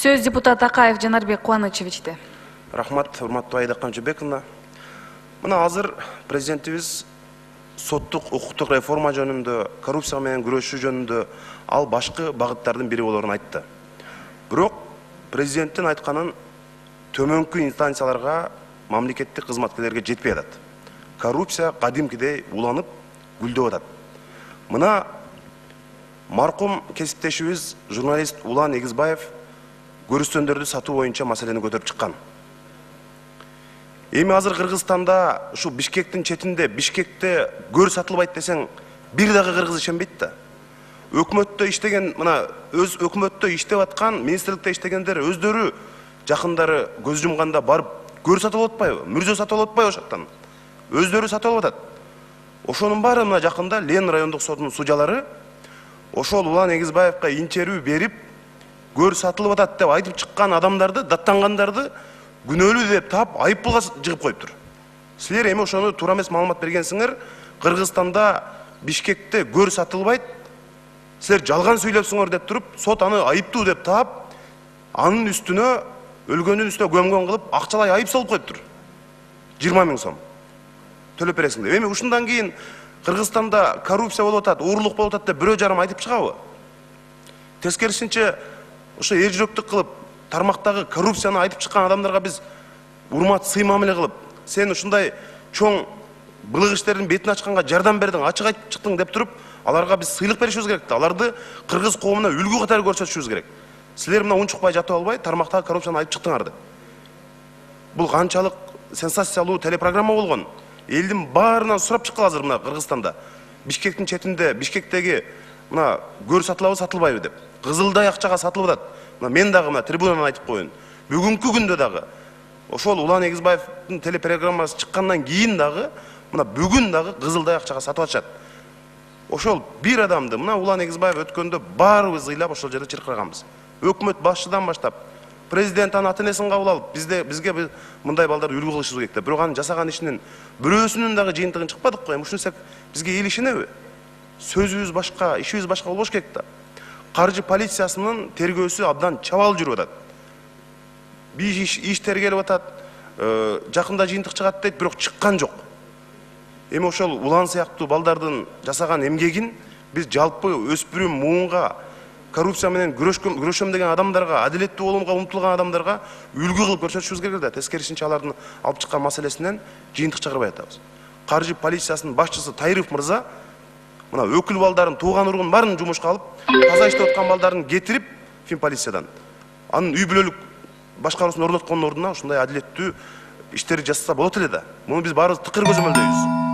Сөз депутат Акаев Жанарбек Кубанычевичте. Рахмат, урматтуу Аида Камчыбековна. Мына азыр президентибиз соттук укуктук реформа жөнүндө, коррупция менен күрөшүү жөнүндө ал башкы багыттардын бири болорун айтты. Бирок президенттин айтканын төмөнкү инстанцияларга, мамлекеттик кызматкерлерге жетпей атат. Коррупция кадимкидей уланып, гүлдөп атат. Мына маркум кесиптешибиз журналист Улан Эгизбаев көрүстөндөрдү сатуу боюнча маселени көтөрүп чыккан. Эми азыр Кыргызстанда ушу Бишкектин четинде, Бишкекте көр сатылбайт десең, бир дагы кыргыз ишенбейт да. Өкмөттө иштеген, мына өз өкмөттө иштеп аткан, министрликте иштегендер өздөрү жакындары көз жумганда барып көр сатып алып атпайбы, мүрзө сатып алып атпайбы ошоктон. Өздөрү сатып алып атат. Ошонун баары мына жакында Лен райондук сотунун судьялары ошол Улан Эгизбаевка инчерүү берип, көр сатылып атат деп айтып чыккан адамдарды, даттангандарды күнөөлүү деп таап, айыппулга жыгып коюптур. Силер эми ошону туура эмес маалымат бергенсиңер, Кыргызстанда Бишкекте көр сатылбайт, силер жалган сүйлөпсүңөр деп туруп, сот аны айыптуу деп таап, анын үстүнө, өлгөндүн үстүнө көмгөн кылып, акчалай айып салып коюптур. 20 000 сом төлөп бересиң деп. Эми ушундан кийин Кыргызстанда коррупция болуп атат, уурлук болуп атат деп бирөө жарым айтып чыгабы? Тескерисинче, ошо ержүрөктүк кылып, тармактагы коррупцияны айтып чыккан адамдарга биз урмат, сый мамиле кылып, сен ушундай чоң былык иштердин бетин ачканга жардам бердиң, ачык айтып чыктың деп туруп, аларга биз сыйлык беришибиз керек да. Аларды кыргыз коомуна үлгү катары көрсөтүшүбүз керек. Силер мына унчукпай жатып албай, тармактагы коррупцияны айтып чыктыңар деп. Бул канчалык сенсациялуу телепрограмма болгон. Элдин баарынан сурап чыккан азыр мына Кыргызстанда. Бишкектин четинде, Бишкектеги мына көр сатылабы, сатылбайбы деп. Кызылдай акчага сатылып атат. Мына мен дагы мына трибунадан айтып коеюн. Бүгүнкү күндө дагы ошол Улан Эгизбаевдин телепрограммасы чыккандан кийин дагы мына бүгүн дагы кызылдай акчага сатып атышат. Ошол бир адамды мына Улан Эгизбаев өткөндө баарыбыз ыйлап ошол жерде чыркыраганбыз. Өкмөт башчыдан баштап президент аны ата-энесин кабыл алып, бизге мындай балдарды үлгү кылышыбыз керек деп. Бирок анын жасаган ишинин бирөөсүнүн дагы жыйынтыгын чыкпадык го. Эми ушинтсек бизге эл ишенеби? Сөзүбүз башка, ишибиз башка болбош керек да. Каржы полициясынын тергөөсү абдан чабал жүрүп атат. Иш тергелип атат, жакында жыйынтык чыгат дейт, бирок чыккан жок. Эми ошол Улан сыяктуу балдардын жасаган эмгегин биз жалпы өспүрүм муунга, коррупция менен күрөшөм деген адамдарга, адилеттүү болумга умтулган адамдарга үлгү кылып көрсөтүшүбүз керек да. Тескерисинче алардын алып чыккан маселесинен жыйынтык чыгарбай атабыз. Каржы полициясынын башчысы Тайров мырза мына өкүл балдарын, тууган уругун баарын жумушка алып, таза иштеп аткан балдарын кетирип, Финполициядан анын үй бүлөлүк башкаруусун орноткондун ордуна ушундай адилеттүү иштерди жасаса болот эле да. Муну биз баарыбыз тыкыр көзөмөлдөйбүз.